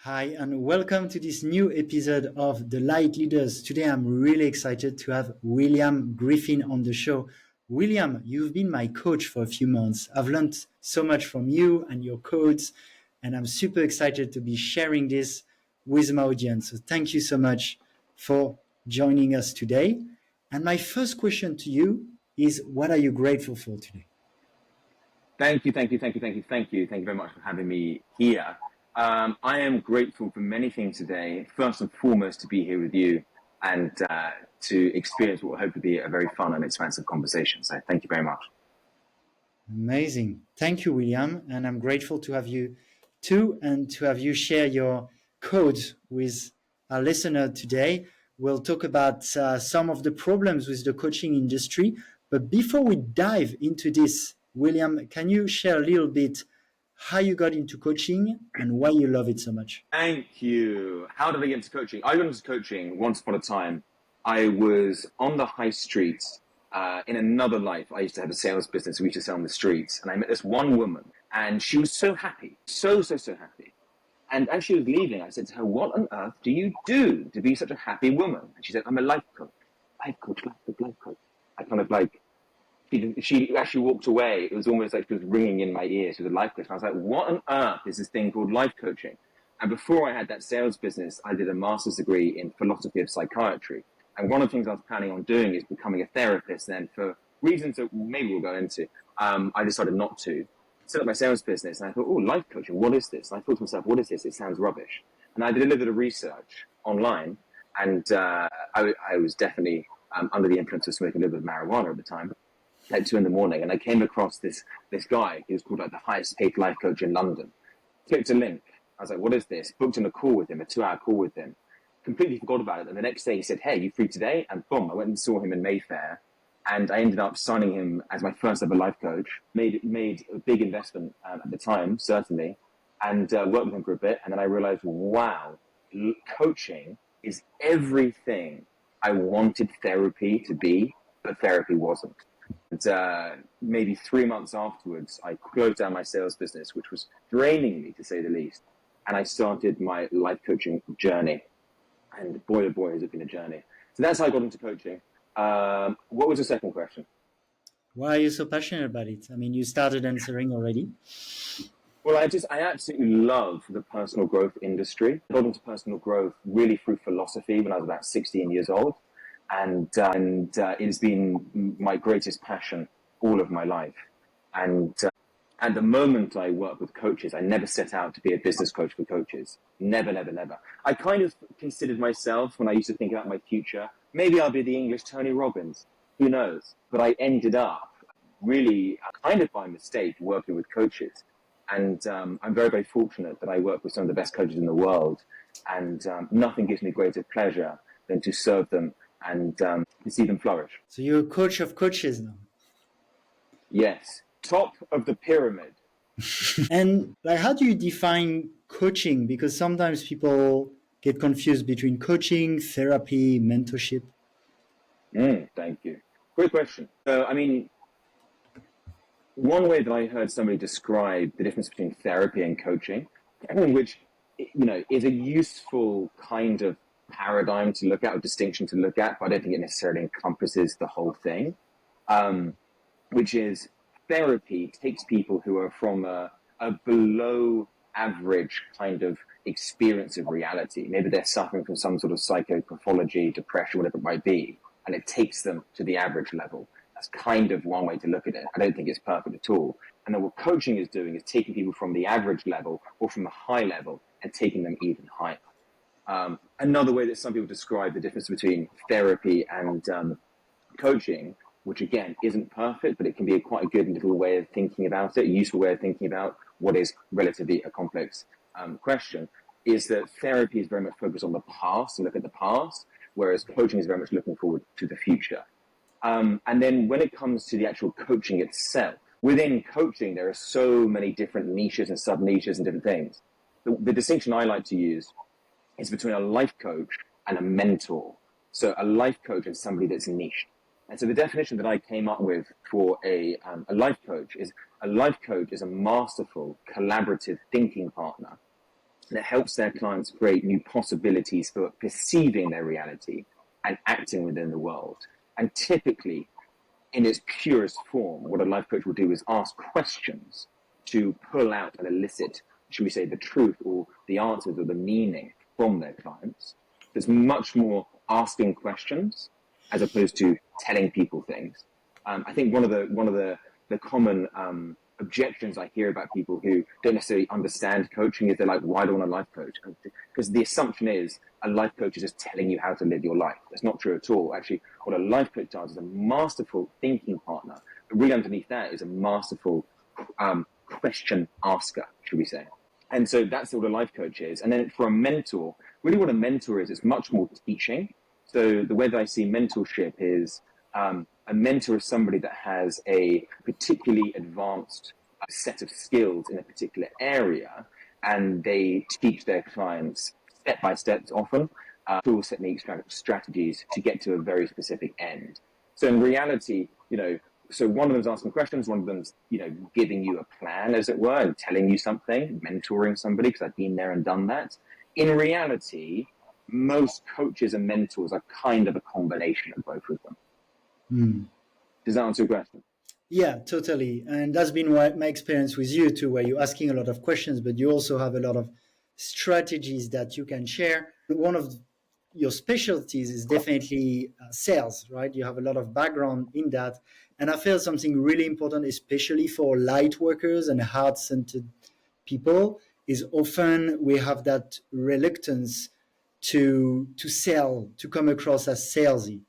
Hi, and welcome to this new episode of The Light Leaders. Today, I'm really excited to have William Griffin on the show. William, you've been my coach for a few months. I've learned so much from you and your codes, and I'm super excited to be sharing this with my audience. So thank you so much for joining us today. And my first question to you is, what are you grateful for today? Thank you very much for having me here. I am grateful for many things today. First and foremost, to be here with you and to experience what I hope to be a very fun and expansive conversation. So thank you very much. Amazing. Thank you, William. And I'm grateful to have you too and to have you share your code with our listener today. We'll talk about some of the problems with the coaching industry. But before we dive into this, William, can you share a little bit how you got into coaching and why you love it so much? Thank you. How did I get into coaching? I got into coaching once upon a time. I was on the high street. In another life, I used to have a sales business. We used to sell on the streets. And I met this one woman, and she was so happy. So happy. And as she was leaving, I said to her, what on earth do you do to be such a happy woman? And she said, I'm a life coach. Life coach. I kind of like, she actually walked away. It was almost like she was ringing in my ears with a life coach. And I was like, what on earth is this thing called life coaching? And before I had that sales business, I did a master's degree in philosophy of psychiatry. And one of the things I was planning on doing is becoming a therapist. And then for reasons that maybe we'll go into, I decided not to. Set up my sales business, and I thought, oh, life coaching, what is this? And I thought to myself, what is this? It sounds rubbish. And I did a little bit of research online, and I was definitely under the influence of smoking a little bit of marijuana at the time, at 2 a.m, and I came across this guy. He was called like the highest paid life coach in London. Clicked a link. I was like, what is this? Booked in a call with him, a 2-hour call with him. Completely forgot about it. And the next day he said, hey, you free today? And boom, I went and saw him in Mayfair. And I ended up signing him as my first ever life coach. Made a big investment at the time, certainly, and worked with him for a bit. And then I realized, wow, coaching is everything I wanted therapy to be, but therapy wasn't. And maybe 3 months afterwards, I closed down my sales business, which was draining me, to say the least. And I started my life coaching journey. And boy, oh boy, has it been a journey. So that's how I got into coaching. What was the second question? Why are you so passionate about it? I mean, you started answering already. Well, I absolutely love the personal growth industry. I got into personal growth really through philosophy when I was about 16 years old. And it has been my greatest passion all of my life. And at the moment I work with coaches, I never set out to be a business coach for coaches. Never. I kind of considered myself, when I used to think about my future, maybe I'll be the English Tony Robbins. Who knows? But I ended up really kind of by mistake working with coaches. And I'm very, very fortunate that I work with some of the best coaches in the world. And nothing gives me greater pleasure than to serve them and to see them flourish. So you're a coach of coaches now. Yes. Top of the pyramid. And like, how do you define coaching? Because sometimes people get confused between coaching, therapy, mentorship. Thank you. Great question. So, I mean, one way that I heard somebody describe the difference between therapy and coaching, which, is a useful kind of paradigm to look at, or distinction to look at, but I don't think it necessarily encompasses the whole thing, which is therapy takes people who are from a below average kind of experience of reality. Maybe they're suffering from some sort of psychopathology, depression, whatever it might be, and it takes them to the average level. That's kind of one way to look at it. I don't think it's perfect at all. And then what coaching is doing is taking people from the average level or from the high level and taking them even higher. Another way that some people describe the difference between therapy and coaching, which again isn't perfect, but it can be quite a good little way of thinking about it, a useful way of thinking about what is relatively a complex question, is that therapy is very much focused on the past and look at the past, whereas coaching is very much looking forward to the future. And then when it comes to the actual coaching itself, within coaching, there are so many different niches and sub-niches and different things. The distinction I like to use is between a life coach and a mentor. So a life coach is somebody that's niched. And so the definition that I came up with for a life coach is a life coach is a masterful, collaborative thinking partner and it helps their clients create new possibilities for perceiving their reality and acting within the world. And typically, in its purest form, what a life coach will do is ask questions to pull out and elicit, should we say, the truth or the answers or the meaning from their clients. There's much more asking questions as opposed to telling people things. I think one of the common objections I hear about people who don't necessarily understand coaching is they're like, why do I want a life coach? Because the assumption is a life coach is just telling you how to live your life. That's not true at all. Actually, what a life coach does is a masterful thinking partner. But really underneath that is a masterful question asker, should we say. And so that's what a life coach is. And then for a mentor, really what a mentor is, it's much more teaching. So the way that I see mentorship is a mentor is somebody that has a particularly advanced set of skills in a particular area, and they teach their clients step by step often tools, techniques, strategies to get to a very specific end. So in reality, so one of them's asking questions, one of them's, giving you a plan, as it were, and telling you something, mentoring somebody, because I've been there and done that. In reality, most coaches and mentors are kind of a combination of both of them. Does that answer your question? Yeah, totally. And that's been my experience with you too, where you're asking a lot of questions, but you also have a lot of strategies that you can share. One of your specialties is definitely sales, right? You have a lot of background in that. And I feel something really important, especially for light workers and heart-centered people, is often we have that reluctance to sell, to come across as salesy.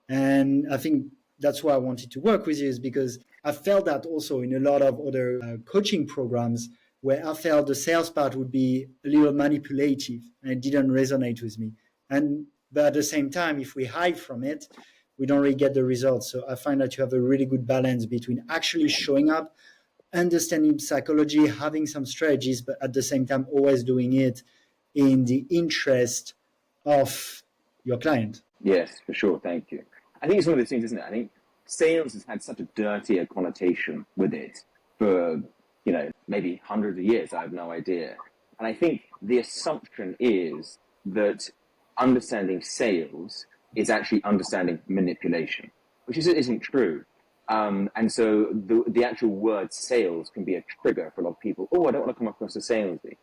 And I think that's why I wanted to work with you, is because I felt that also in a lot of other coaching programs where I felt the sales part would be a little manipulative and it didn't resonate with me. But at the same time, if we hide from it, we don't really get the results. So I find that you have a really good balance between actually showing up, understanding psychology, having some strategies, but at the same time, always doing it in the interest of your client. Yes, for sure. Thank you. I think it's one of those things, isn't it? I think sales has had such a dirtier connotation with it for, maybe hundreds of years. I have no idea. And I think the assumption is that understanding sales is actually understanding manipulation, which isn't true. And so the actual word sales can be a trigger for a lot of people. Oh, I don't want to come across as salesy.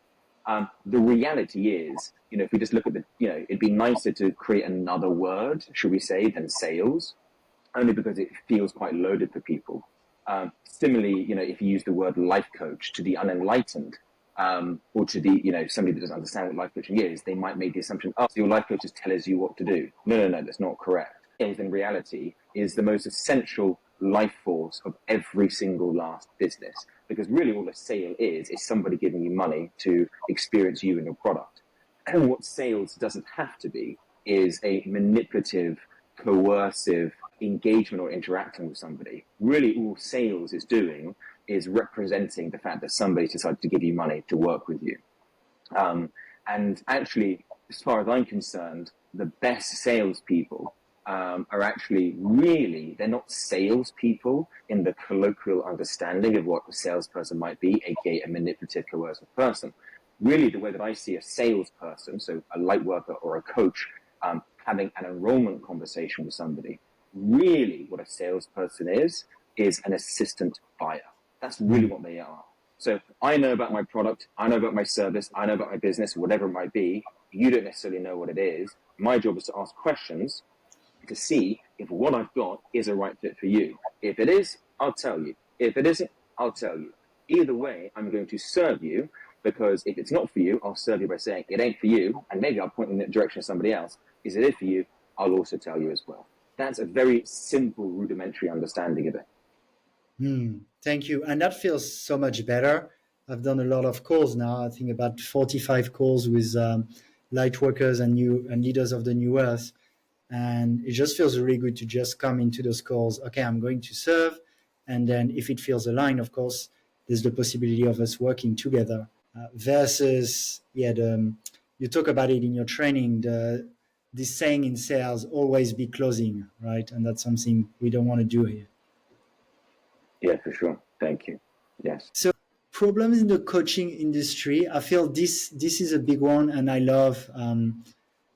The reality is, if we just look at it'd be nicer to create another word, should we say, than sales, only because it feels quite loaded for people. Similarly, if you use the word life coach to the unenlightened, or to the, somebody that doesn't understand what life coaching is, they might make the assumption, oh, so your life coach just tells you what to do. No, that's not correct. Sales in reality is the most essential life force of every single last business. Because really all a sale is somebody giving you money to experience you and your product. And what sales doesn't have to be is a manipulative, coercive engagement or interacting with somebody. Really all sales is doing is representing the fact that somebody decided to give you money to work with you. And actually, as far as I'm concerned, the best salespeople are actually they're not salespeople in the colloquial understanding of what a salesperson might be, aka a manipulative, coercive person. Really, the way that I see a salesperson, so a light worker or a coach, having an enrollment conversation with somebody, really what a salesperson is an assistant buyer. That's really what they are. So I know about my product, I know about my service, I know about my business, whatever it might be. You don't necessarily know what it is. My job is to ask questions to see if what I've got is a right fit for you. If it is, I'll tell you. If it isn't, I'll tell you. Either way, I'm going to serve you, because if it's not for you, I'll serve you by saying it ain't for you, and maybe I'll point in the direction of somebody else. If it is for you, I'll also tell you as well. That's a very simple, rudimentary understanding of it. Thank you. And that feels so much better. I've done a lot of calls now. I think about 45 calls with light workers and leaders of the new earth. And it just feels really good to just come into those calls. Okay, I'm going to serve. And then if it feels aligned, of course, there's the possibility of us working together versus, you talk about it in your training, this saying in sales, always be closing, right? And that's something we don't want to do here. Yeah, for sure. Thank you. Yes. So problems in the coaching industry. I feel this is a big one, and I love.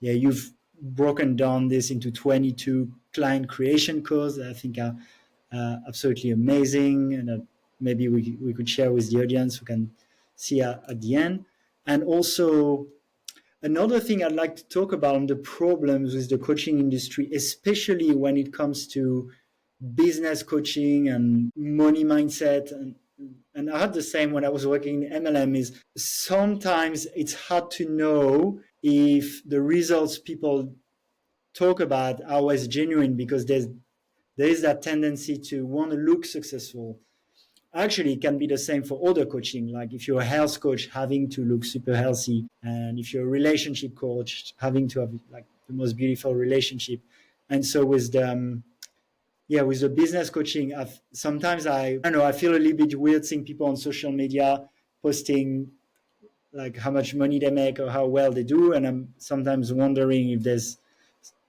You've broken down this into 22 client creation codes that I think are absolutely amazing, and maybe we could share with the audience who can see at the end. And also, another thing I'd like to talk about on the problems with the coaching industry, especially when it comes to business coaching and money mindset. And I had the same when I was working in MLM, is sometimes it's hard to know if the results people talk about are always genuine, because there is that tendency to want to look successful. Actually, it can be the same for other coaching. Like if you're a health coach, having to look super healthy, and if you're a relationship coach, having to have like the most beautiful relationship. And so with the business coaching, sometimes I don't know, I feel a little bit weird seeing people on social media posting like how much money they make or how well they do, and I'm sometimes wondering if there's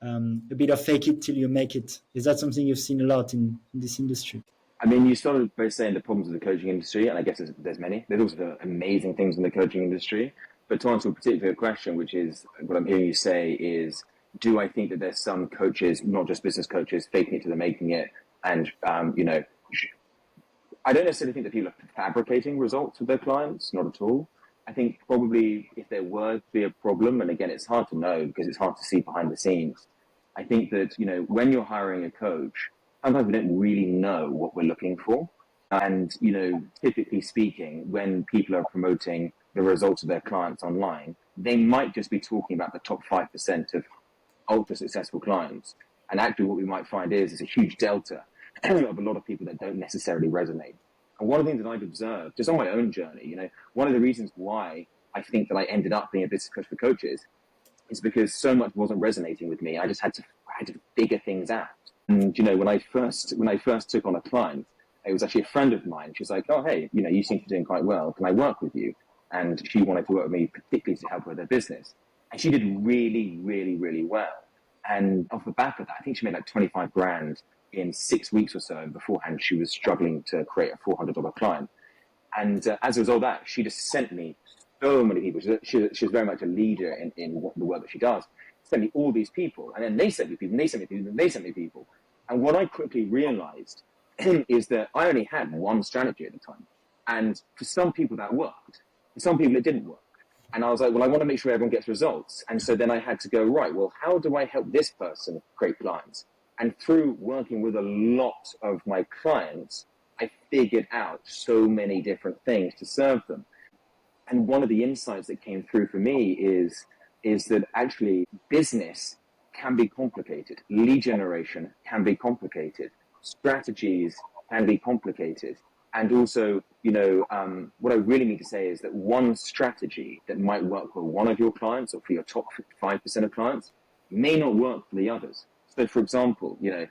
a bit of fake it till you make it. Is that something you've seen a lot in this industry? I mean, you started by saying the problems of the coaching industry, and I guess there's many. There's also amazing things in the coaching industry. But to answer a particular question, which is what I'm hearing you say is, do I think that there's some coaches, not just business coaches, faking it till they're making it? And, I don't necessarily think that people are fabricating results with their clients, not at all. I think probably if there were to be a problem, and again, it's hard to know because it's hard to see behind the scenes. I think that, when you're hiring a coach, sometimes we don't really know what we're looking for. And, typically speaking, when people are promoting the results of their clients online, they might just be talking about the top 5% of ultra successful clients. And actually what we might find is a huge delta of a lot of people that don't necessarily resonate. And one of the things that I've observed just on my own journey, one of the reasons why I think that I ended up being a business coach for coaches is because so much wasn't resonating with me. I just had to figure things out. And, when I first took on a client, it was actually a friend of mine. She was like, oh, hey, you seem to be doing quite well. Can I work with you? And she wanted to work with me particularly to help her with her business. And she did really, really, really well. And off the back of that, I think she made like 25 grand in 6 weeks or so. And beforehand, she was struggling to create a $400 client. And as a result of that, she just sent me so many people. She's very much a leader in the work that she does. Sent me all these people. And then they sent me people, and they sent me people, and they sent me people. And what I quickly realized is that I only had one strategy at the time. And for some people that worked. For some people it didn't work. And I was like, well, I want to make sure everyone gets results. And so then I had to go, right, well, how do I help this person create clients? And through working with a lot of my clients, I figured out so many different things to serve them. And one of the insights that came through for me is that actually business can be complicated. Lead generation can be complicated. Strategies can be complicated. And also, what I really need to say is that one strategy that might work for one of your clients or for your top 5% of clients may not work for the others. So, for example, to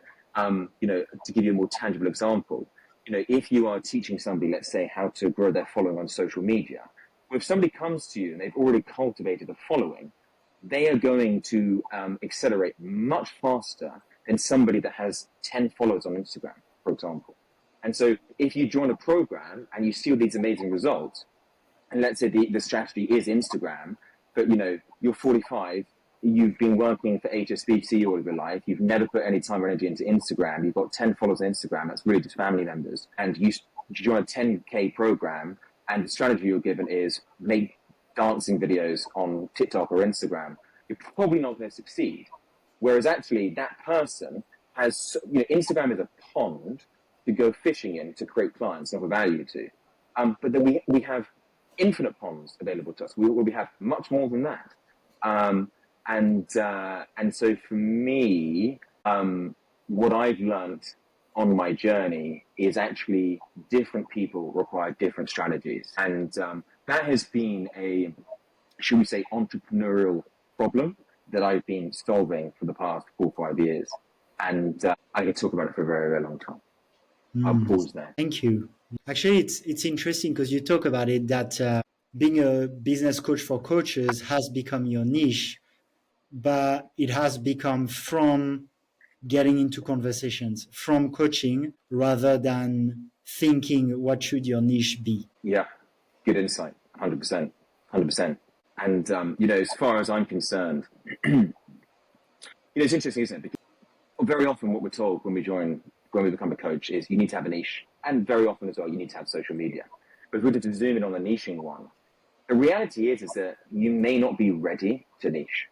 give you a more tangible example, if you are teaching somebody, let's say, how to grow their following on social media, well, if somebody comes to you and they've already cultivated a following, they are going to accelerate much faster than somebody that has 10 followers on Instagram, for example. And so if you join a program and you see all these amazing results, and let's say the strategy is Instagram, but you're 45, you've been working for HSBC all of your life, you've never put any time or energy into Instagram, you've got 10 followers on Instagram, that's really just family members, and you join a 10K program, and the strategy you're given is make dancing videos on TikTok or Instagram, you're probably not going to succeed. Whereas actually that person has, Instagram is a pond to go fishing in to create clients and offer value to. But then we have infinite ponds available to us. We have much more than that. And so for me, what I've learned on my journey is actually different people require different strategies. And that has been a, should we say, entrepreneurial problem that I've been solving for the past 4 or 5 years. And I could talk about it for a very, very long time. I'll pause there. Thank you. Actually, it's interesting because you talk about it that being a business coach for coaches has become your niche, but it has become from getting into conversations, from coaching rather than thinking what should your niche be. Yeah. Good insight. 100%. 100%. And, as far as I'm concerned, it's interesting, isn't it? Because very often what we're told when we become a coach is you need to have a niche. And very often as well, you need to have social media. But if we were to zoom in on the niching one, the reality is that you may not be ready to niche.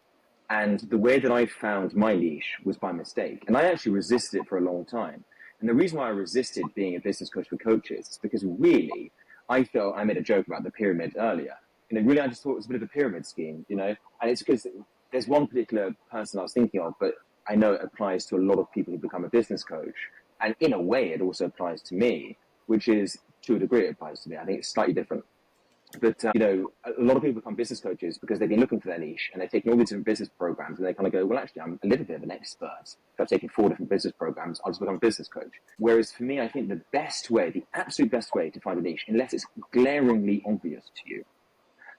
And the way that I found my niche was by mistake. And I actually resisted it for a long time. And the reason why I resisted being a business coach for coaches is because really, I made a joke about the pyramid earlier. Really, I just thought it was a bit of a pyramid scheme, And it's because there's one particular person I was thinking of, but I know it applies to a lot of people who become a business coach. And in a way, it also applies to me, which is, to a degree, it applies to me. I think it's slightly different. But, a lot of people become business coaches because they've been looking for their niche and they're taking all these different business programs and they kind of go, well, actually, I'm a little bit of an expert. If I've taken 4 different business programs, I'll just become a business coach. Whereas for me, I think the absolute best way to find a niche, unless it's glaringly obvious to you,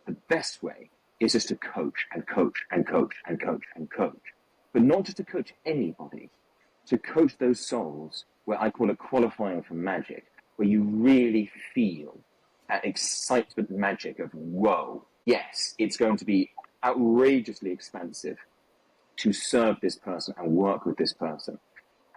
the best way is just to coach and coach and coach and coach and coach. But not just to coach anybody, to coach those souls where I call it qualifying for magic, where you really feel that excitement magic of, whoa, yes, it's going to be outrageously expensive to serve this person and work with this person.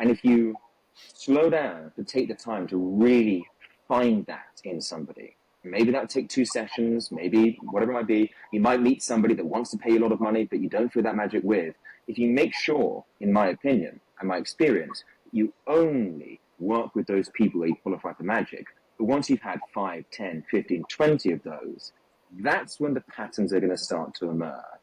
And if you slow down to take the time to really find that in somebody, maybe that'll take 2 sessions, maybe whatever it might be, you might meet somebody that wants to pay you a lot of money, but you don't feel that magic with. If you make sure, in my opinion and my experience, you only work with those people where you qualify for magic, but once you've had 5, 10, 15, 20 of those, that's when the patterns are going to start to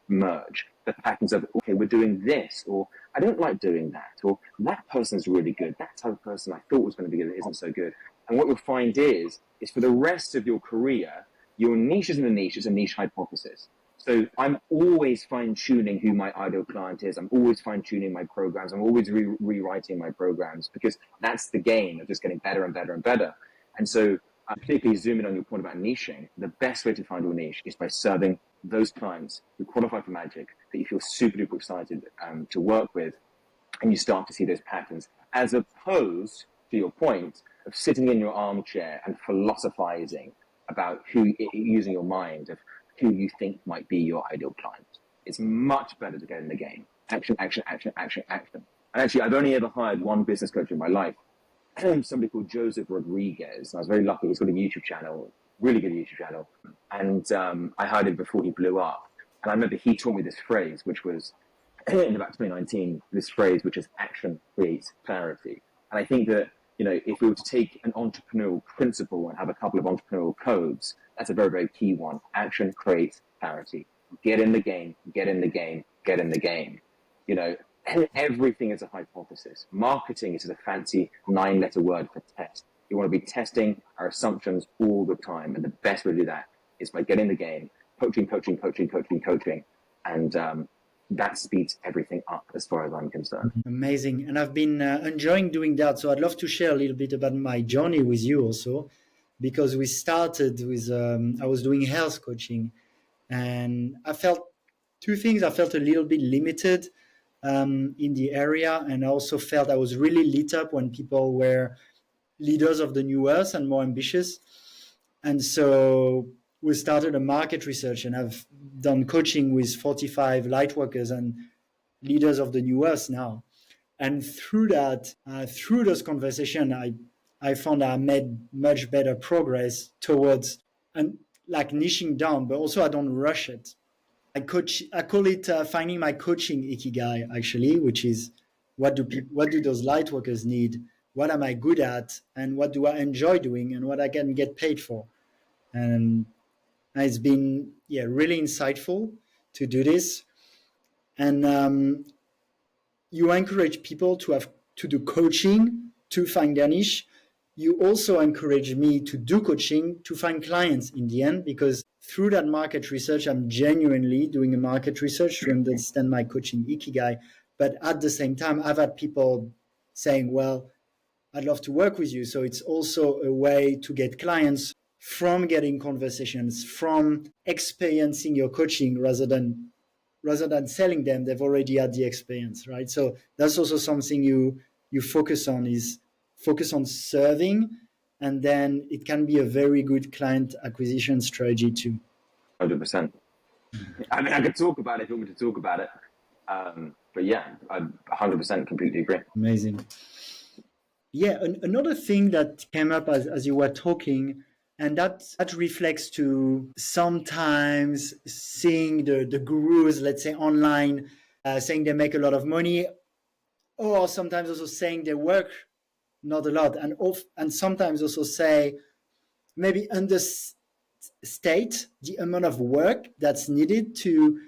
emerge. The patterns of, okay, we're doing this, or I don't like doing that, or that person's really good. That type of person I thought was going to be good isn't so good. And what you'll find is for the rest of your career, your niche isn't a niche, it's a niche hypothesis. So I'm always fine-tuning who my ideal client is. I'm always fine-tuning my programs. I'm always rewriting my programs because that's the game of just getting better and better and better. And so, particularly zooming on your point about niching, the best way to find your niche is by serving those clients who qualify for magic that you feel super duper excited to work with, and you start to see those patterns, as opposed to your point of sitting in your armchair and philosophizing about using your mind of who you think might be your ideal client. It's much better to get in the game. Action, action, action, action, action. And actually, I've only ever hired one business coach in my life, somebody called Joseph Rodriguez. And I was very lucky. He's got a YouTube channel, really good YouTube channel. And I hired him before he blew up. And I remember he taught me this phrase, which was, in about 2019, this phrase, which is action creates clarity. And I think that, if we were to take an entrepreneurial principle and have a couple of entrepreneurial codes, that's a very, very key one. Action creates clarity. Get in the game, get in the game, get in the game. Everything is a hypothesis. Marketing is a fancy 9-letter word for test. You want to be testing our assumptions all the time. And the best way to do that is by getting the game, coaching. And that speeds everything up as far as I'm concerned. Amazing. And I've been enjoying doing that. So I'd love to share a little bit about my journey with you also, because we started with, I was doing health coaching and I felt 2 things. I felt a little bit limited in the area. And I also felt I was really lit up when people were leaders of the new earth and more ambitious. And so we started a market research, and I've done coaching with 45 Lightworkers and leaders of the new earth now. And through that, through those conversations, I found I made much better progress towards and like niching down, but also I don't rush it. I call it finding my coaching ikigai, actually, which is what do those Lightworkers need? What am I good at? And what do I enjoy doing? And what I can get paid for? And it's been really insightful to do this. And you encourage people to do coaching to find their niche. You also encourage me to do coaching to find clients in the end, because through that market research, I'm genuinely doing a market research to understand my coaching ikigai. But at the same time, I've had people saying, well, I'd love to work with you. So it's also a way to get clients from getting conversations, from experiencing your coaching rather than selling them. They've already had the experience, right? So that's also something you focus on, is focus on serving And then it can be a very good client acquisition strategy too. 100%. I mean, I could talk about it if you want me to talk about it. But yeah, I 100% completely agree. Amazing. Yeah, another thing that came up as you were talking, and that reflects to sometimes seeing the gurus, let's say online, saying they make a lot of money, or sometimes also saying they work not a lot, and sometimes also say maybe understate the amount of work that's needed to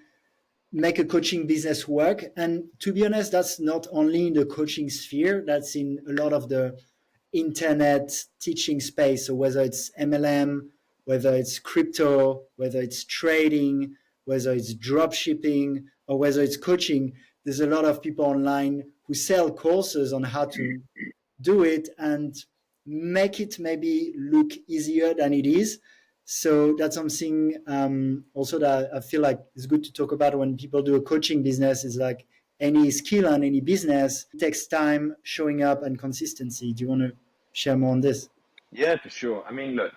make a coaching business work. And to be honest, that's not only in the coaching sphere, that's in a lot of the internet teaching space. So whether it's MLM, whether it's crypto, whether it's trading, whether it's drop shipping, or whether it's coaching, there's a lot of people online who sell courses on how to do it and make it maybe look easier than it is. So that's something also that I feel like is good to talk about when people do a coaching business. Is like any skill and any business, it takes time, showing up, and consistency. Do you want to share more on this? Yeah, for sure. I mean, look,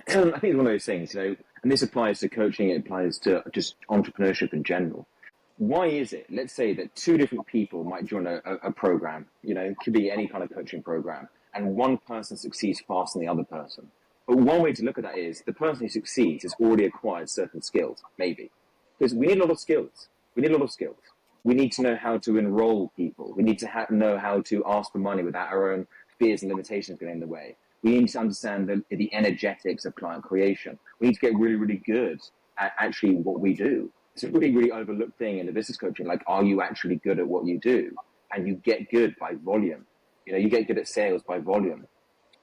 I think it's one of those things, and this applies to coaching, it applies to just entrepreneurship in general. Why is it, let's say that two different people might join a program, it could be any kind of coaching program, and one person succeeds faster than the other person. But one way to look at that is the person who succeeds has already acquired certain skills, maybe. Because we need a lot of skills. We need a lot of skills. We need to know how to enroll people. We need to know how to ask for money without our own fears and limitations getting in the way. We need to understand the energetics of client creation. We need to get really, really good at actually what we do. It's a really, really overlooked thing in the business coaching. Like, are you actually good at what you do? And you get good by volume. You get good at sales by volume.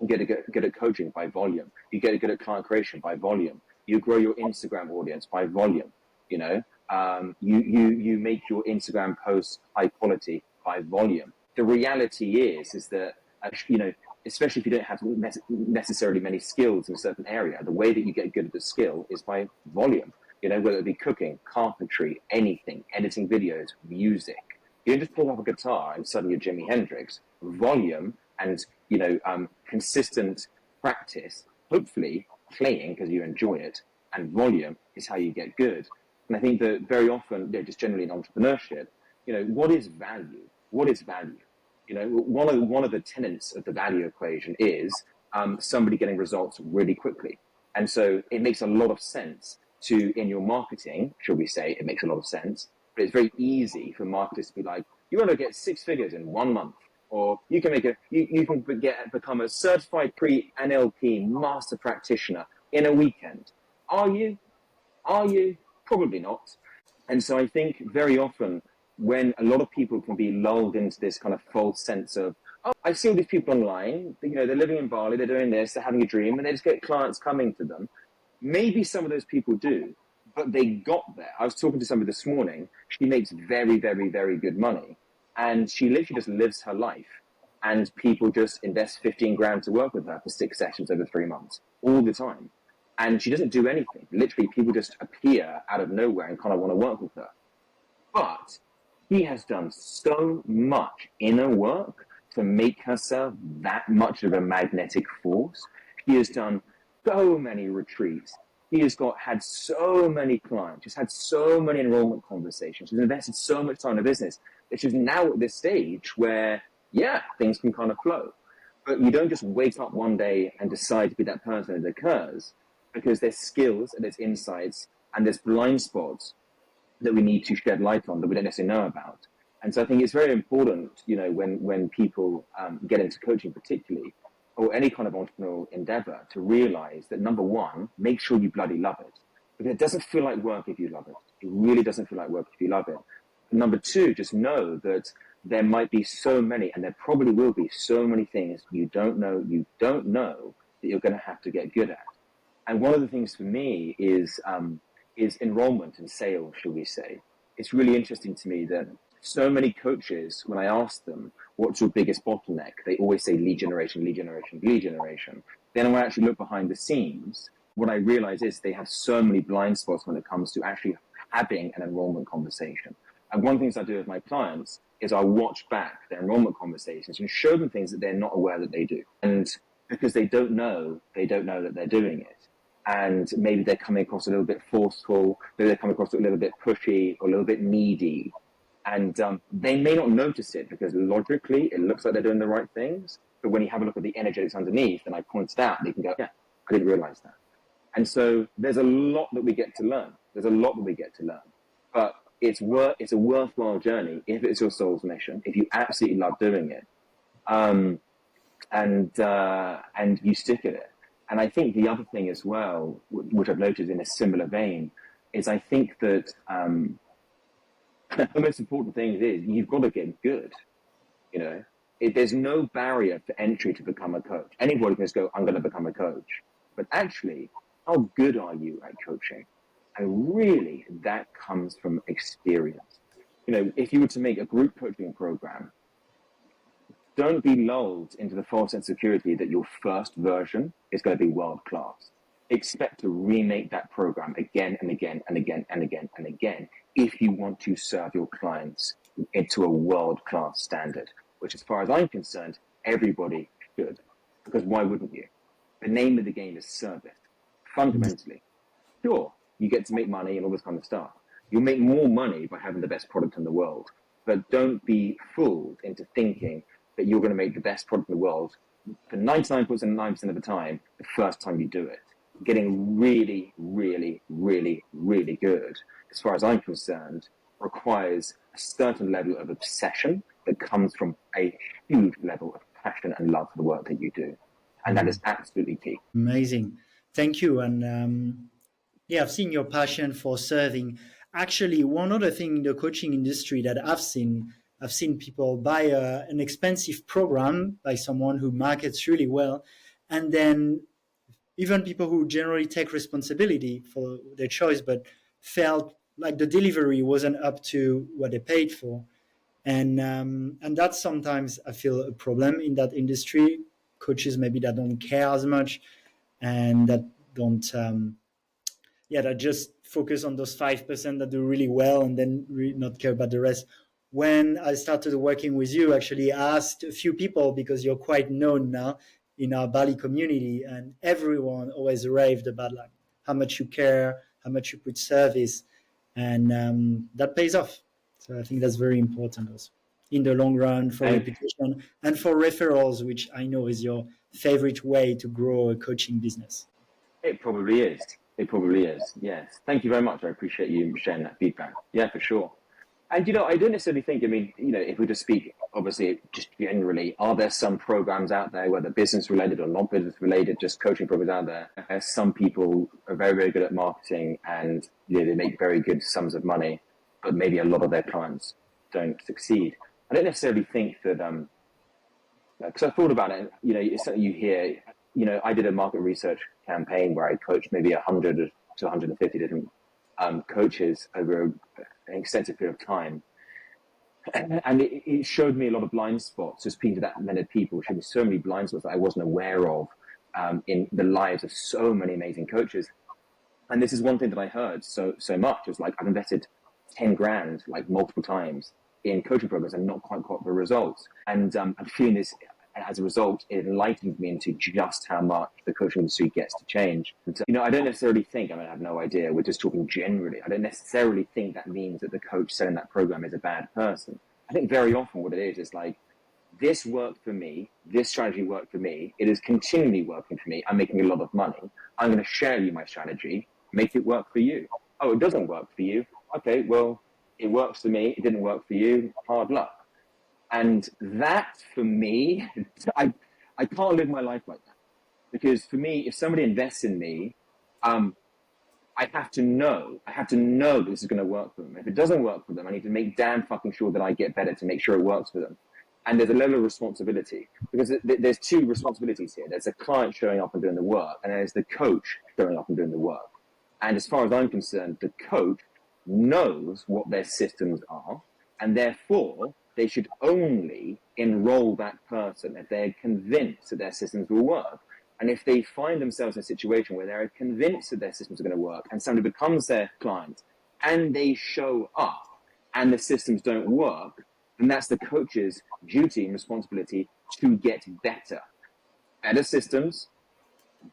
You get good at coaching by volume. You get good at client creation by volume. You grow your Instagram audience by volume. You make your Instagram posts high quality by volume. The reality is that, especially if you don't have necessarily many skills in a certain area, the way that you get good at the skill is by volume. Whether it be cooking, carpentry, anything, editing videos, music. You don't just pull up a guitar and suddenly you're Jimi Hendrix. Volume and, consistent practice, hopefully playing because you enjoy it, and volume is how you get good. And I think that very often, just generally in entrepreneurship, what is value? What is value? One of the tenets of the value equation is somebody getting results really quickly. And so it makes a lot of sense in your marketing, shall we say, it makes a lot of sense, but it's very easy for marketers to be like, you want to get 6 figures in 1 month, or you can become a certified pre-NLP master practitioner in a weekend. Are you? Probably not. And so I think very often when a lot of people can be lulled into this kind of false sense of, oh, I see all these people online, they're living in Bali, they're doing this, they're having a dream, and they just get clients coming to them. Maybe some of those people do, but they got there. I was talking to somebody this morning. She makes very, very, very good money. And she literally just lives her life. And people just invest 15 grand to work with her for 6 sessions over 3 months, all the time. And she doesn't do anything. Literally, people just appear out of nowhere and kind of want to work with her. But she has done so much inner work to make herself that much of a magnetic force. She has done so many retreats. She has had so many clients. She's had so many enrollment conversations. She's invested so much time in her business that she's now at this stage where, things can kind of flow. But you don't just wake up one day and decide to be that person as it occurs, because there's skills and there's insights and there's blind spots that we need to shed light on that we don't necessarily know about. And so I think it's very important, when people get into coaching particularly, or any kind of entrepreneurial endeavor, to realize that, number one, make sure you bloody love it. Because it doesn't feel like work if you love it. It really doesn't feel like work if you love it. And number two, just know that there might be so many, and there probably will be so many things you don't know that you're going to have to get good at. And one of the things for me is enrollment and sales, shall we say. It's really interesting to me that so many coaches, when I ask them, what's your biggest bottleneck? They always say lead generation, lead generation, lead generation. Then when I actually look behind the scenes, what I realize is they have so many blind spots when it comes to actually having an enrollment conversation. And one of the things I do with my clients is I watch back their enrollment conversations and show them things that they're not aware that they do. And because they don't know that they're doing it. And maybe they're coming across a little bit forceful, maybe they're coming across a little bit pushy or a little bit needy. And they may not notice it because logically it looks like they're doing the right things. But when you have a look at the energetics underneath, and I pointed out, they can go, yeah, I didn't realize that. And so there's a lot that we get to learn. But it's a worthwhile journey if it's your soul's mission, if you absolutely love doing it, and you stick at it. And I think the other thing as well, which I've noticed in a similar vein, is I think that the most important thing is you've got to get good. You know, there's no barrier to entry to become a coach. Anybody can just go, I'm going to become a coach. But actually, how good are you at coaching? And really, that comes from experience. You know, if you were to make a group coaching program, don't be lulled into the false sense of security that your first version is going to be world class. Expect to remake that program again and again and again and again and again if you want to serve your clients into a world class standard, which as far as I'm concerned, everybody should. Because why wouldn't you? The name of the game is service. Fundamentally, sure, you get to make money and all this kind of stuff. You'll make more money by having the best product in the world. But don't be fooled into thinking that you're going to make the best product in the world for 99.9% of the time, the first time you do it. Getting really, really, really, really good, as far as I'm concerned, requires a certain level of obsession that comes from a huge level of passion and love for the work that you do. And that is absolutely key. Amazing. Thank you. And yeah, I've seen your passion for serving. Actually, one other thing in the coaching industry that I've seen people buy an expensive program by someone who markets really well, and then even people who generally take responsibility for their choice, but felt like the delivery wasn't up to what they paid for. And that's sometimes I feel a problem in that industry. Coaches maybe that don't care as much and that don't that just focus on those 5% that do really well and then really not care about the rest. When I started working with you, actually I asked a few people, because you're quite known now in our Bali community, and everyone always raved about like how much you care, how much you put service, and that pays off. So I think that's very important also in the long run for reputation and for referrals, which I know is your favorite way to grow a coaching business. It probably is. Yes. Thank you very much. I appreciate you sharing that feedback. Yeah, for sure. And, you know, I don't necessarily think, I mean, you know, if we just speak, obviously, just generally, are there some programs out there, whether business related or not business related, just coaching programs out there? Some people are very, very good at marketing and, you know, they make very good sums of money, but maybe a lot of their clients don't succeed. I don't necessarily think that, because I thought about it, you know, it's something you hear, you know, I did a market research campaign where I coached maybe 100 to 150 different coaches over an extensive period of time. And it showed me a lot of blind spots, just speaking to that many people, showed me so many blind spots that I wasn't aware of in the lives of so many amazing coaches. And this is one thing that I heard so much. It was like, I've invested 10 grand, like multiple times in coaching programs and not quite got the results. And I'm feeling this, as a result, it enlightened me into just how much the coaching industry gets to change. And, you know, I don't necessarily think, I mean, I have no idea, we're just talking generally. I don't necessarily think that means that the coach selling that program is a bad person. I think very often what it is like, this worked for me, this strategy worked for me, it is continually working for me, I'm making a lot of money, I'm going to share you my strategy, make it work for you. Oh, it doesn't work for you? Okay, well, it works for me, it didn't work for you, hard luck. And that, for me, I can't live my life like that. Because for me, if somebody invests in me, I have to know that this is going to work for them. If it doesn't work for them, I need to make damn fucking sure that I get better to make sure it works for them. And there's a level of responsibility, because there's two responsibilities here. There's the client showing up and doing the work, and there's the coach showing up and doing the work. And as far as I'm concerned, the coach knows what their systems are, and therefore they should only enroll that person if they're convinced that their systems will work. And if they find themselves in a situation where they're convinced that their systems are going to work and somebody becomes their client and they show up and the systems don't work, then that's the coach's duty and responsibility to get better. better systems,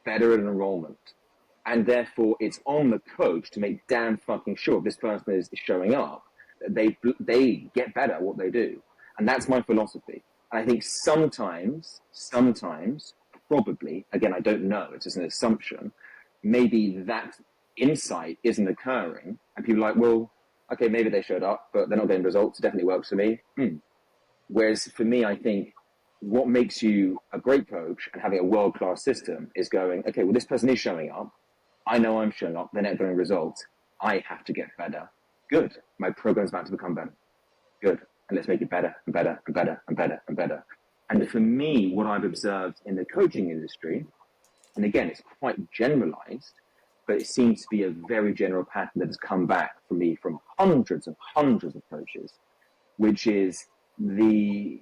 better enrollment. And therefore, it's on the coach to make damn fucking sure this person is showing up, that they get better at what they do. And that's my philosophy. And I think sometimes, probably, again, I don't know, it's just an assumption, maybe that insight isn't occurring. And people are like, well, okay, maybe they showed up, but they're not getting results. It definitely works for me. Whereas for me, I think what makes you a great coach and having a world-class system is going, okay, well, this person is showing up. I know I'm showing up. They're not getting results. I have to get better. Good. My program's about to become better. Good. And let's make it better and better and better and better and better. And for me, what I've observed in the coaching industry, and again, it's quite generalized, but it seems to be a very general pattern that has come back for me from hundreds and hundreds of coaches, which is the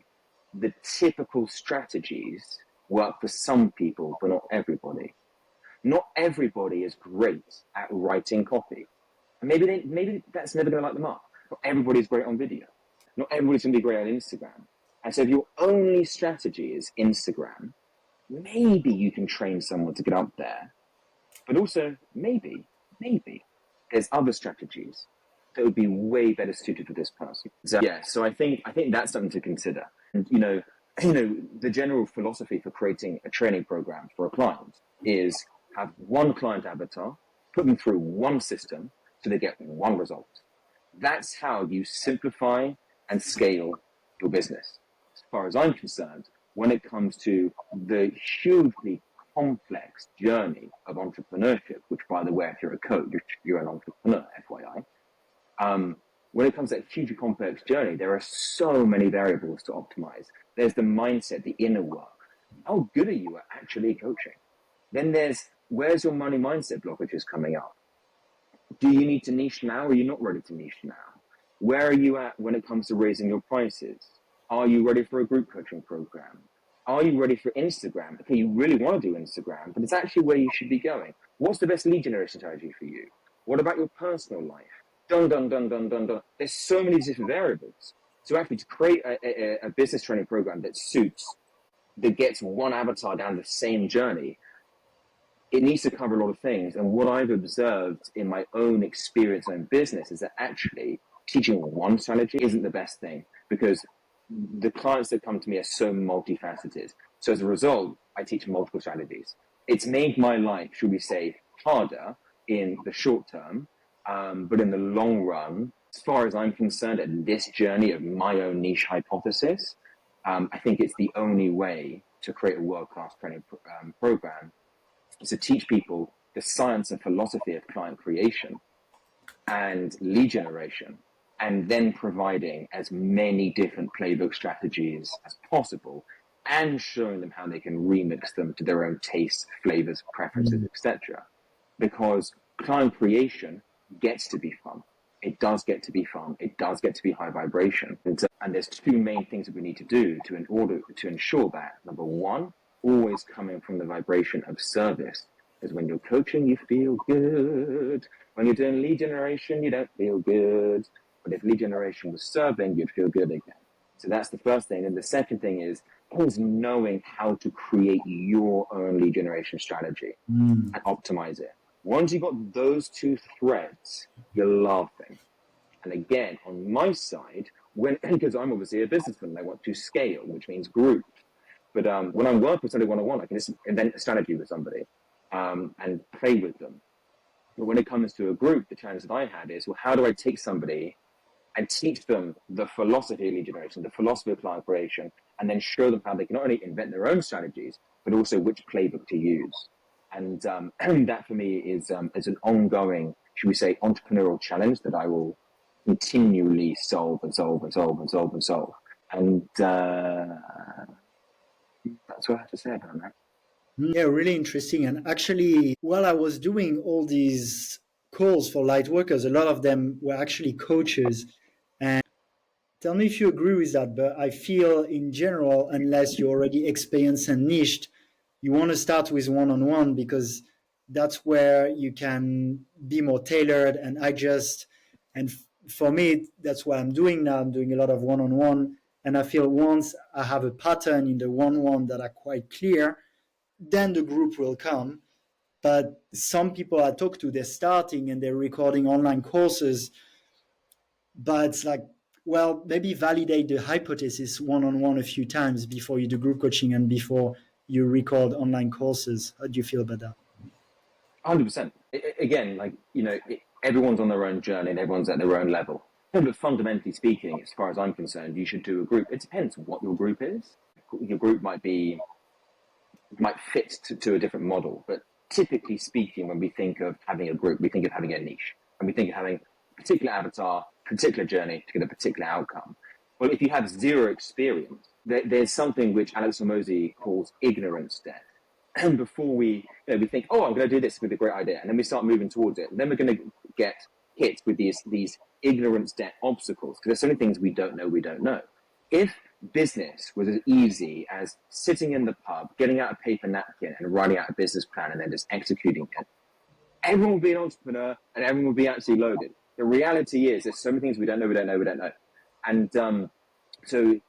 typical strategies work for some people, but not everybody. Not everybody is great at writing copy. And maybe that's never going to light them up. Not everybody's great on video. Not everybody's going to be great on Instagram. And so if your only strategy is Instagram, maybe you can train someone to get up there. But also, maybe, there's other strategies that would be way better suited for this person. So, yeah, so I think that's something to consider. And, the general philosophy for creating a training program for a client is have one client avatar, put them through one system so they get one result. That's how you simplify and scale your business. As far as I'm concerned, when it comes to the hugely complex journey of entrepreneurship, which, by the way, if you're a coach, you're an entrepreneur, FYI. When it comes to that hugely complex journey, there are so many variables to optimize. There's the mindset, the inner work. How good are you at actually coaching? Then there's, where's your money mindset blockages coming up? Do you need to niche now, or are you not ready to niche now? Where are you at when it comes to raising your prices? Are you ready for a group coaching program? Are you ready for Instagram? Okay, you really want to do Instagram, but it's actually where you should be going. What's the best lead generation strategy for you? What about your personal life? Dun. There's so many different variables. So actually, to create a business training program that gets one avatar down the same journey, it needs to cover a lot of things. And what I've observed in my own experience in business is that actually teaching one strategy isn't the best thing, because the clients that come to me are so multifaceted. So as a result, I teach multiple strategies. It's made my life, should we say, harder in the short term, but in the long run, as far as I'm concerned, at this journey of my own niche hypothesis, I think it's the only way to create a world-class training program is to teach people the science and philosophy of client creation and lead generation, and then providing as many different playbook strategies as possible and showing them how they can remix them to their own tastes, flavors, preferences, etc. Because client creation gets to be fun. It does get to be fun. It does get to be high vibration. And there's two main things that we need to do in order to ensure that. Number one, always coming from the vibration of service. Because when you're coaching, you feel good. When you're doing lead generation, you don't feel good. But if lead generation was serving, you'd feel good again. So that's the first thing. And the second thing is knowing how to create your own lead generation strategy and optimize it. Once you've got those two threads, you're laughing. And again, on my side, because I'm obviously a businessman and I want to scale, which means group. But when I'm working with somebody one-on-one, I can just invent a strategy with somebody and play with them. But when it comes to a group, the challenge that I had is, well, how do I take somebody and teach them the philosophy of lead generation, the philosophy of client creation, and then show them how they can not only invent their own strategies, but also which playbook to use. And that for me is an ongoing, should we say, entrepreneurial challenge that I will continually solve. And that's what I have to say about that. Yeah, really interesting. And actually, while I was doing all these calls for Lightworkers, a lot of them were actually coaches. And tell me if you agree with that, but I feel in general, unless you're already experienced and niched, you want to start with one-on-one because that's where you can be more tailored and adjust. And for me, that's what I'm doing now. I'm doing a lot of one-on-one. And I feel once I have a pattern in the one-on-one that are quite clear, then the group will come. But some people I talk to, they're starting and they're recording online courses, but it's like, well, maybe validate the hypothesis one-on-one a few times before you do group coaching and before you record online courses. How do you feel about that? 100%. Again, like, everyone's on their own journey and everyone's at their own level. But fundamentally speaking, as far as I'm concerned, you should do a group. It depends what your group is. Your group might fit to a different model, but typically speaking, when we think of having a group, we think of having a niche, and we think of having a particular avatar, particular journey to get a particular outcome. Well, if you have zero experience, there's something which Alex Hormozi calls ignorance debt. And before we think, oh, I'm going to do this with a great idea, and then we start moving towards it, and then we're going to get hit with these ignorance debt obstacles, because there's so many things we don't know. If business was as easy as sitting in the pub, getting out a paper napkin and writing out a business plan and then just executing it, everyone would be an entrepreneur and everyone would be actually loaded. The reality is there's so many things we don't know. And so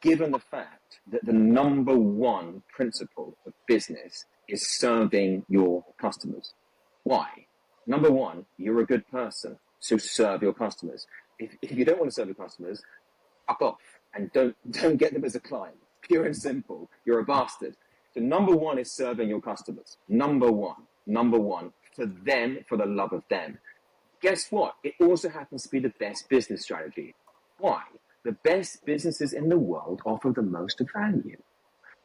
given the fact that the number one principle of business is serving your customers. Why? Number one, you're a good person, so serve your customers. If you don't want to serve your customers, fuck off and don't get them as a client. Pure and simple. You're a bastard. So number one is serving your customers. Number one, for them, for the love of them. Guess what? It also happens to be the best business strategy. Why? The best businesses in the world offer the most value.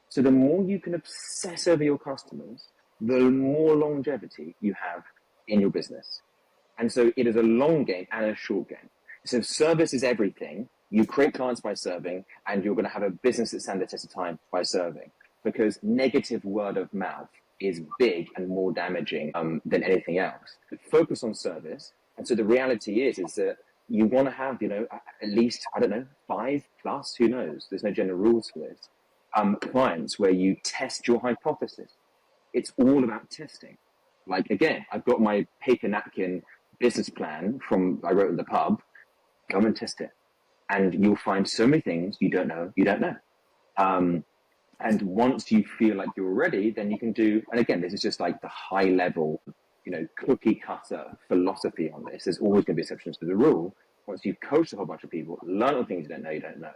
So the more you can obsess over your customers, the more longevity you have in your business. And so it is a long game and a short game. So service is everything. You create clients by serving, and you're going to have a business that stands the test of time by serving, because negative word of mouth is big and more damaging than anything else. Focus on service. And so the reality is that you want to have, at least, 5+, who knows? There's no general rules for this. Clients where you test your hypothesis. It's all about testing. Like, again, I've got my paper napkin business plan I wrote in the pub. Go and test it. And you'll find so many things you don't know. And once you feel like you're ready, then you can do, and again, this is just like the high level, cookie cutter philosophy on this. There's always going to be exceptions to the rule. Once you've coached a whole bunch of people, learn all things you don't know,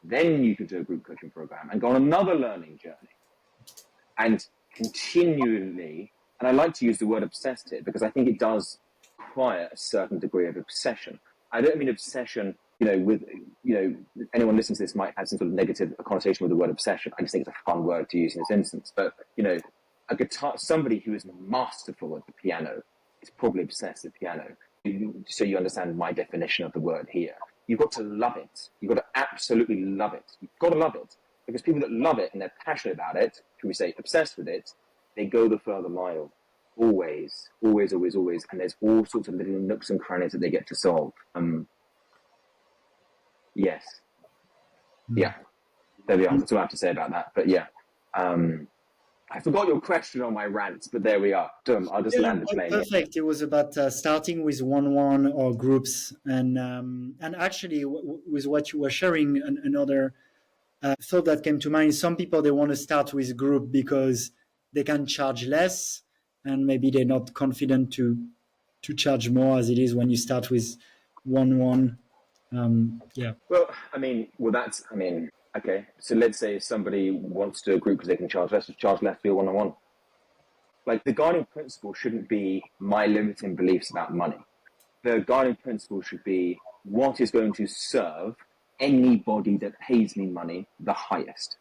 then you can do a group coaching program and go on another learning journey. And continually, and I like to use the word obsessed here because I think it does require a certain degree of obsession. I don't mean obsession, with, anyone listening to this might have some sort of negative connotation with the word obsession. I just think it's a fun word to use in this instance. But, somebody who is masterful at the piano is probably obsessed with piano. So you understand my definition of the word here. You've got to love it. You've got to absolutely love it. You've got to love it. Because people that love it and they're passionate about it, can we say obsessed with it, they go the further mile. Always. And there's all sorts of little nooks and crannies that they get to solve. Yes. Yeah. There we are. That's all I have to say about that. But yeah. I forgot your question on my rants, but there we are. Done. I'll just land the plane. Perfect. It was about starting with one-on-one or groups, and actually with what you were sharing, another thought that came to mind is some people, they want to start with group because they can charge less, and maybe they're not confident to charge more as it is when you start with one-on-one. Okay, so let's say somebody wants to do a group because they can charge less for your one-on-one. Like, the guiding principle shouldn't be my limiting beliefs about money. The guiding principle should be what is going to serve anybody that pays me money the highest.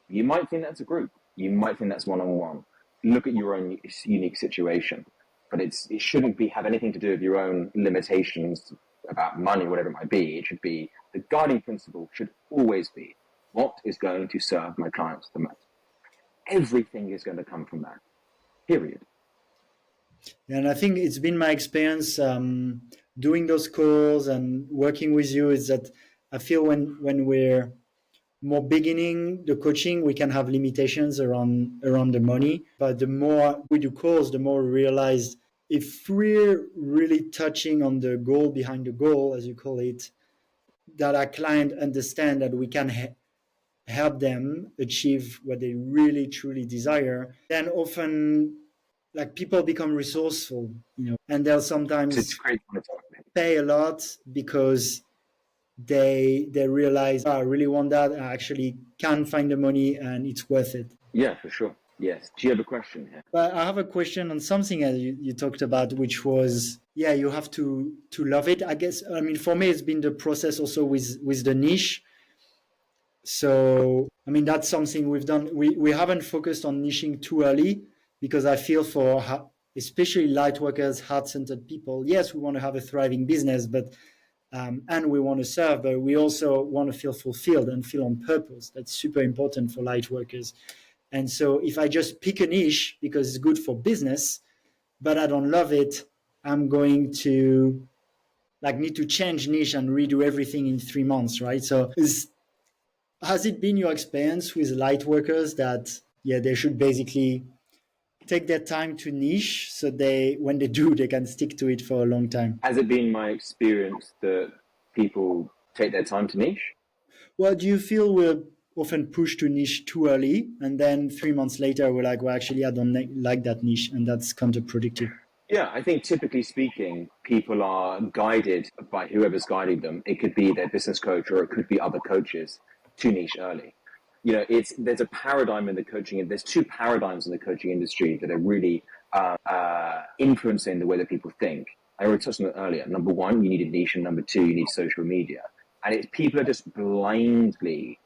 You might think that's a group. You might think that's one-on-one. Look at your own unique situation. But it shouldn't have anything to do with your own limitations about money, whatever it might be. It should be, the guiding principle should always be, what is going to serve my clients the most? Everything is going to come from that, period. And I think it's been my experience doing those calls and working with you is that I feel when we're more beginning the coaching, we can have limitations around the money. But the more we do calls, the more we realize if we're really touching on the goal behind the goal, as you call it, that our client understand that we can help them achieve what they really truly desire, then often like people become resourceful, and they'll To sometimes create autonomy. pay a lot because they realize, I really want that, I actually can find the money and it's worth it. Yeah, for sure. Yes. Do you have a question here? But I have a question on something that you talked about, which was, yeah, you have to love it. I guess, I mean, for me, it's been the process also with the niche. So, I mean, that's something we've done. We haven't focused on niching too early because I feel for especially light workers, heart-centered people, yes, we want to have a thriving business, but and we want to serve, but we also want to feel fulfilled and feel on purpose. That's super important for light workers. And so if I just pick a niche because it's good for business, but I don't love it, I'm going to like need to change niche and redo everything in 3 months, right? So has it been your experience with light workers that, yeah, they should basically take their time to niche so when they do, they can stick to it for a long time? Has it been my experience that people take their time to niche? Well, do you feel we're often pushed to niche too early, and then 3 months later we're like, well, actually, I don't like that niche, and that's counterproductive? Yeah, I think typically speaking, people are guided by whoever's guiding them. It could be their business coach or it could be other coaches to niche early. There's a paradigm in the coaching. There's two paradigms in the coaching industry that are really influencing the way that people think. I already touched on it earlier. Number one, you need a niche, and number two, you need social media. And people are just blindly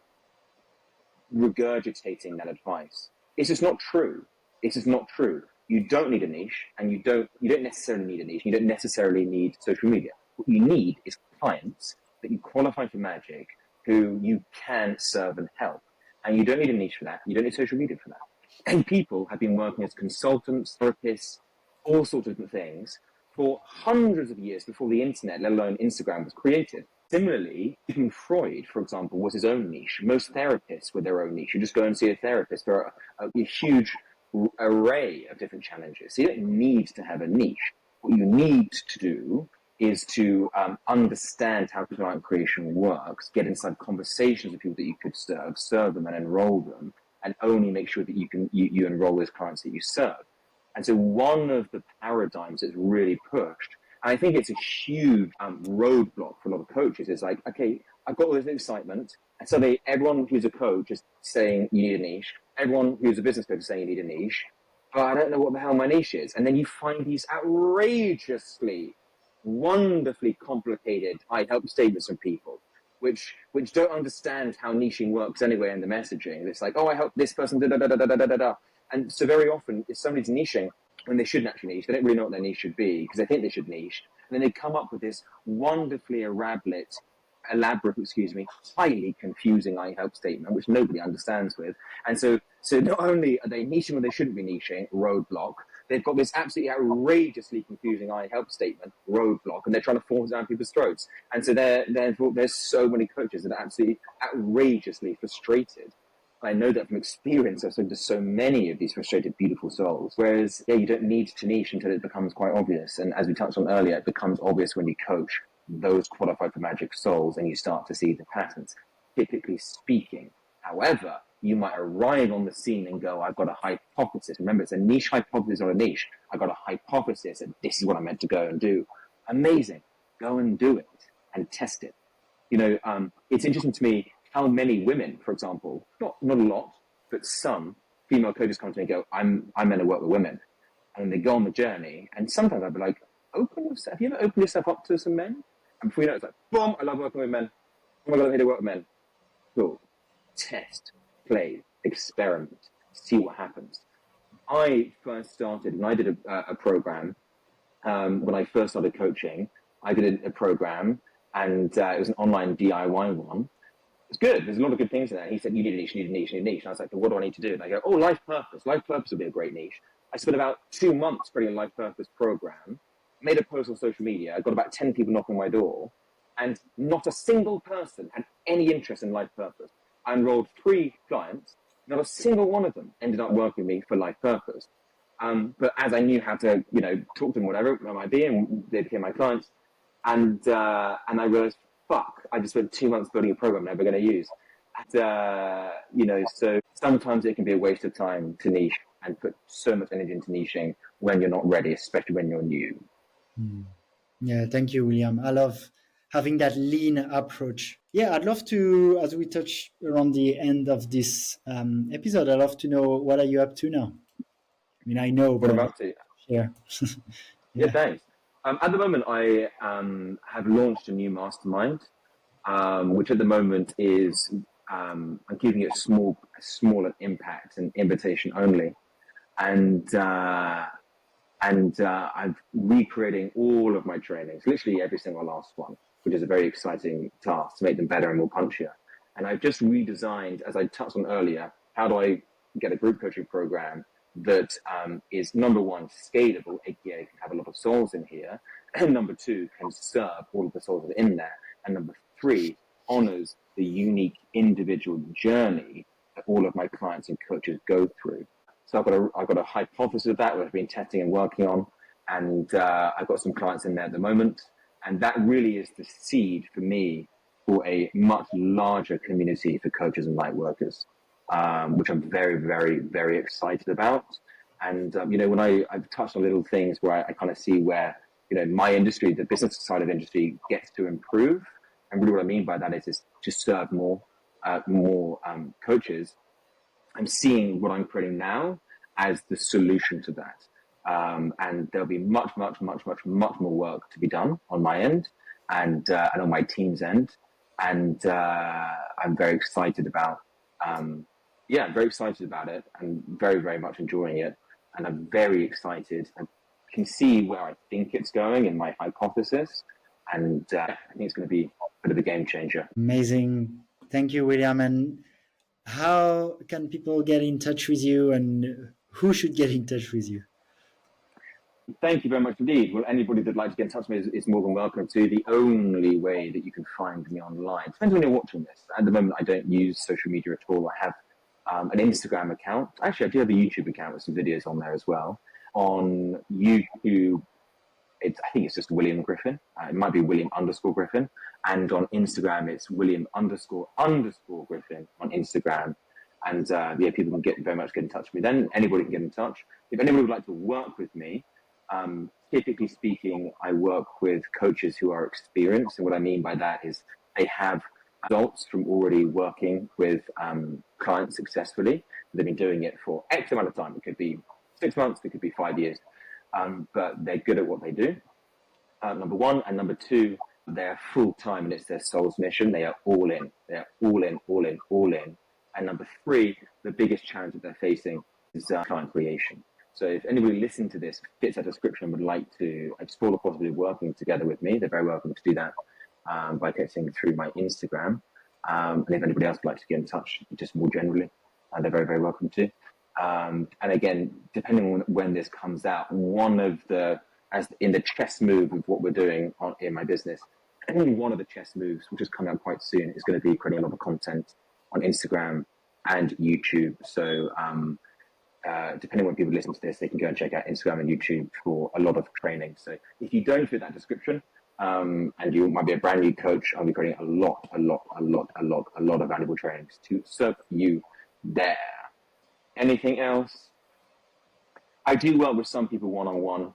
regurgitating that advice. It's just not true. It's just not true. You don't need a niche, and you don't necessarily need a niche. You don't necessarily need social media. What you need is clients that you qualify for Magic, who you can serve and help. And you don't need a niche for that. You don't need social media for that. And people have been working as consultants, therapists, all sorts of different things for hundreds of years before the internet, let alone Instagram, was created. Similarly, even Freud, for example, was his own niche. Most therapists were their own niche. You just go and see a therapist for a huge array of different challenges. So you don't need to have a niche. What you need to do is to understand how client creation works, get inside conversations with people that you could serve them and enroll them, and only make sure that you enroll those clients that you serve. And so one of the paradigms that's really pushed, and I think it's a huge roadblock for a lot of coaches, is like, okay, I've got all this excitement, and suddenly everyone who's a coach is saying you need a niche, everyone who's a business coach is saying you need a niche, but I don't know what the hell my niche is. And then you find these outrageously, wonderfully complicated I help statements from people, which don't understand how niching works anyway in the messaging. It's like, oh, I help this person, da da da da da da da da. And so very often, if somebody's niching when they shouldn't actually niche, they don't really know what their niche should be because they think they should niche. And then they come up with this wonderfully elaborate, highly confusing I help statement, which nobody understands with. And so not only are they niching when they shouldn't be niching, roadblock, they've got this absolutely outrageously confusing I help statement, roadblock, and they're trying to force it down people's throats. And so there's so many coaches that are absolutely outrageously frustrated. I know that from experience. I've spoken to so many of these frustrated, beautiful souls. Whereas, yeah, you don't need to niche until it becomes quite obvious. And as we touched on earlier, it becomes obvious when you coach those qualified for Magic souls and you start to see the patterns, typically speaking. However, you might arrive on the scene and go, I've got a hypothesis. Remember, it's a niche hypothesis, not a niche. I've got a hypothesis and this is what I'm meant to go and do. Amazing. Go and do it and test it. It's interesting to me how many women, for example, not a lot, but some female coaches come to me and go, I'm meant to work with women. And they go on the journey. And sometimes I'd be like, have you ever opened yourself up to some men? And before you know it, it's like, boom, I love working with men. Oh my God, I'm here to work with men. Cool. Test, play, experiment, see what happens. I first started, when I did a program, when I first started coaching, I did a program and it was an online DIY one. It's good. There's a lot of good things in there. He said, you need a niche, you need a niche, you need a niche. And I was like, well, what do I need to do? And I go, oh, life purpose. Life purpose would be a great niche. I spent about 2 months creating a life purpose program, made a post on social media. I got about 10 people knocking on my door, and not a single person had any interest in life purpose. I enrolled 3 clients. Not a single one of them ended up working with me for life purpose. But as I knew how to, talk to them, whatever it might be, and they became my clients, and I realized, fuck, I just spent 2 months building a program I'm never going to use. So sometimes it can be a waste of time to niche and put so much energy into niching when you're not ready, especially when you're new. Yeah, thank you, William. I love having that lean approach. Yeah, I'd love to, as we touch around the end of this episode, I'd love to know what are you up to now? I mean, I know, What but about you? share. Yeah, Yeah. thanks. At the moment, I have launched a new mastermind, which at the moment is I'm giving it a smaller impact and invitation only, and I'm recreating all of my trainings, literally every single last one, which is a very exciting task to make them better and more punchier. And I've just redesigned, as I touched on earlier, how do I get a group coaching program that is number one, scalable, aka can have a lot of souls in here, and number two, can serve all of the souls that are in there, and number three, honors the unique individual journey that all of my clients and coaches go through. So I've got a hypothesis of that, which I've been testing and working on, and I've got some clients in there at the moment, and that really is the seed for me for a much larger community for coaches and light workers, which I'm very, very, very excited about. And when I've touched on little things where I kind of see where my industry, the business side of industry, gets to improve, and really what I mean by that is to serve more coaches. I'm seeing what I'm creating now as the solution to that. And there'll be much, much, much, much, much more work to be done on my end and on my team's end. And I'm very excited about, I'm very excited about it and very, very much enjoying it. And I'm very excited. I can see where I think it's going in my hypothesis. And I think it's going to be a bit of a game changer. Amazing. Thank you, William. And how can people get in touch with you, and who should get in touch with you? Thank you very much indeed. Well, anybody that'd like to get in touch with me is more than welcome to. The only way that you can find me online, depends when you're watching this. At the moment, I don't use social media at all. I have an Instagram account. Actually, I do have a YouTube account with some videos on there as well. On YouTube, I think it's just William Griffin. It might be William _ Griffin. And on Instagram, it's William _ Griffin on Instagram. And people can very much get in touch with me. Then anybody can get in touch. If anybody would like to work with me, typically speaking, I work with coaches who are experienced. And what I mean by that is they have results from already working with clients successfully. They've been doing it for X amount of time. It could be 6 months, it could be 5 years. But they're good at what they do, number one. And number two, they're full time and it's their soul's mission. They are all in. They're all in, all in, all in. And number three, the biggest challenge that they're facing is client creation. So if anybody listening to this fits that description and would like to explore the possibility of working together with me, they're very welcome to do that by connecting through my Instagram. And if anybody else would like to get in touch, just more generally, they're very, very welcome to. And again, depending on when this comes out, as in the chess move of what we're doing in my business, one of the chess moves, which is coming out quite soon, is going to be creating a lot of content on Instagram and YouTube. So depending on when people listen to this, they can go and check out Instagram and YouTube for a lot of training. So if you don't fit that description, and you might be a brand new coach, I'll be creating a lot of valuable trainings to serve you there. Anything else? I do work with some people one-on-one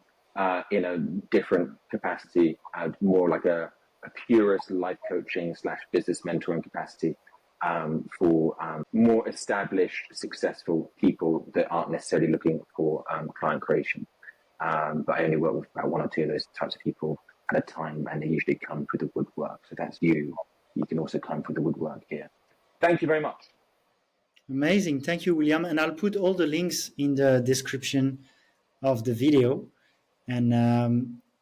in a different capacity, more like a purist life coaching / business mentoring capacity for more established, successful people that aren't necessarily looking for client creation. But I only work with about one or two of those types of people at a time, and they usually come through the woodwork. So that's you. You can also come through the woodwork here. Thank you very much. Amazing. Thank you, William. And I'll put all the links in the description of the video. And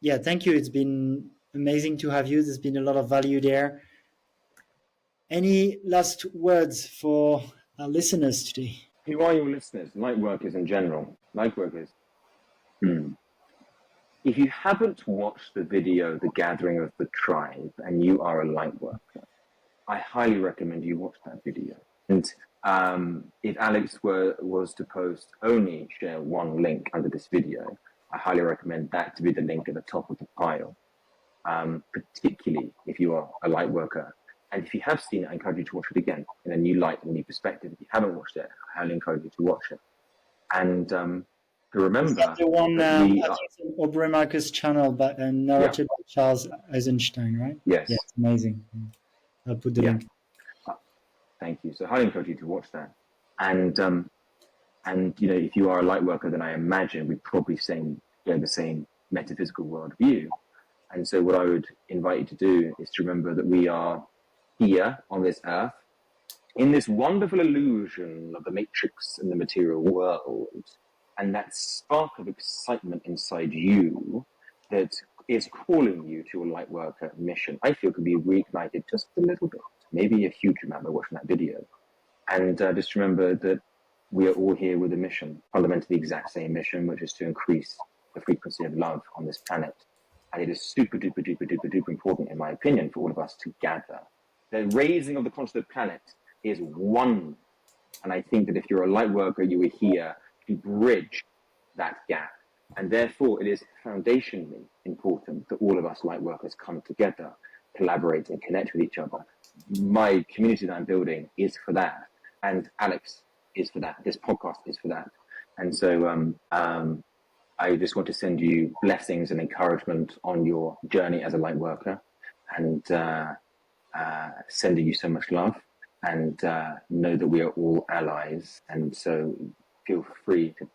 thank you. It's been amazing to have you. There's been a lot of value there. Any last words for our listeners today? Who are your listeners? Lightworkers in general. Lightworkers. If you haven't watched the video, The Gathering of the Tribe, and you are a lightworker, I highly recommend you watch that video. And if Alex was to share one link under this video, I highly recommend that to be the link at the top of the pile, particularly if you are a light worker And if you have seen it, I encourage you to watch it again in a new light, in a new perspective. If you haven't watched it, I highly encourage you to watch it. And to remember Is that the one that I we think are, it's on Aubrey Marcus' channel, but yeah, narrated by Charles Eisenstein, right? yes, Yeah, it's amazing. I'll put the yeah. link. Thank you. So I highly encourage you to watch that. And if you are a light worker, then I imagine we probably share the same metaphysical worldview. And so what I would invite you to do is to remember that we are here on this earth in this wonderful illusion of the matrix and the material world, and that spark of excitement inside you that is calling you to a light worker mission, I feel can be reignited just a little bit, maybe a huge amount by watching that video. And just remember that we are all here with a mission, fundamentally the exact same mission, which is to increase the frequency of love on this planet. And it is super duper duper duper duper important, in my opinion, for all of us to gather. The raising of the consciousness of the planet is one. And I think that if you're a light worker, you are here to bridge that gap. And therefore, it is foundationally important that all of us light workers come together, collaborate and connect with each other. My community that I'm building is for that. And Alex is for that. This podcast is for that. And so I just want to send you blessings and encouragement on your journey as a light worker, and sending you so much love, and know that we are all allies. And so feel free to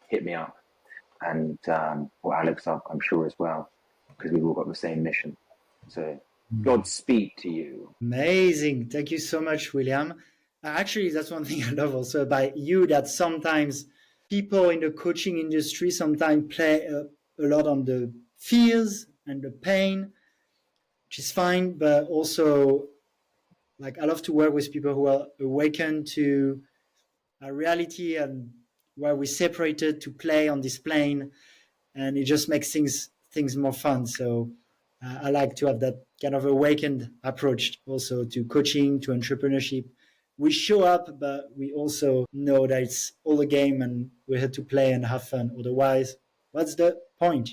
hit me up, and or Alex up, I'm sure, as well, because we've all got the same mission. So Godspeed to you. Amazing. Thank you so much, William. Actually, that's one thing I love also about you, that sometimes people in the coaching industry sometimes play a lot on the fears and the pain, which is fine, but also, like, I love to work with people who are awakened to a reality and where we separated to play on this plane, and it just makes things more fun. So I like to have that kind of awakened approach also to coaching, to entrepreneurship. We show up, but we also know that it's all a game and we're here to play and have fun. Otherwise, what's the point?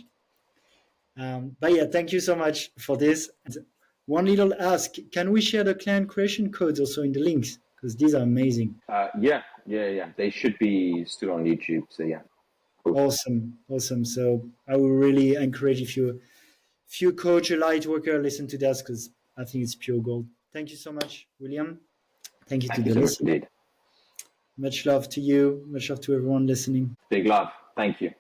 But yeah, thank you so much for this. And one little ask, can we share the client creation codes also in the links? Because these are amazing. Yeah. They should be still on YouTube. So yeah. Cool. Awesome. So I would really encourage, if you coach a light worker, listen to this, because I think it's pure gold. Thank you so much, William. Thank you to the listener. Much love to you. Much love to everyone listening. Big love. Thank you.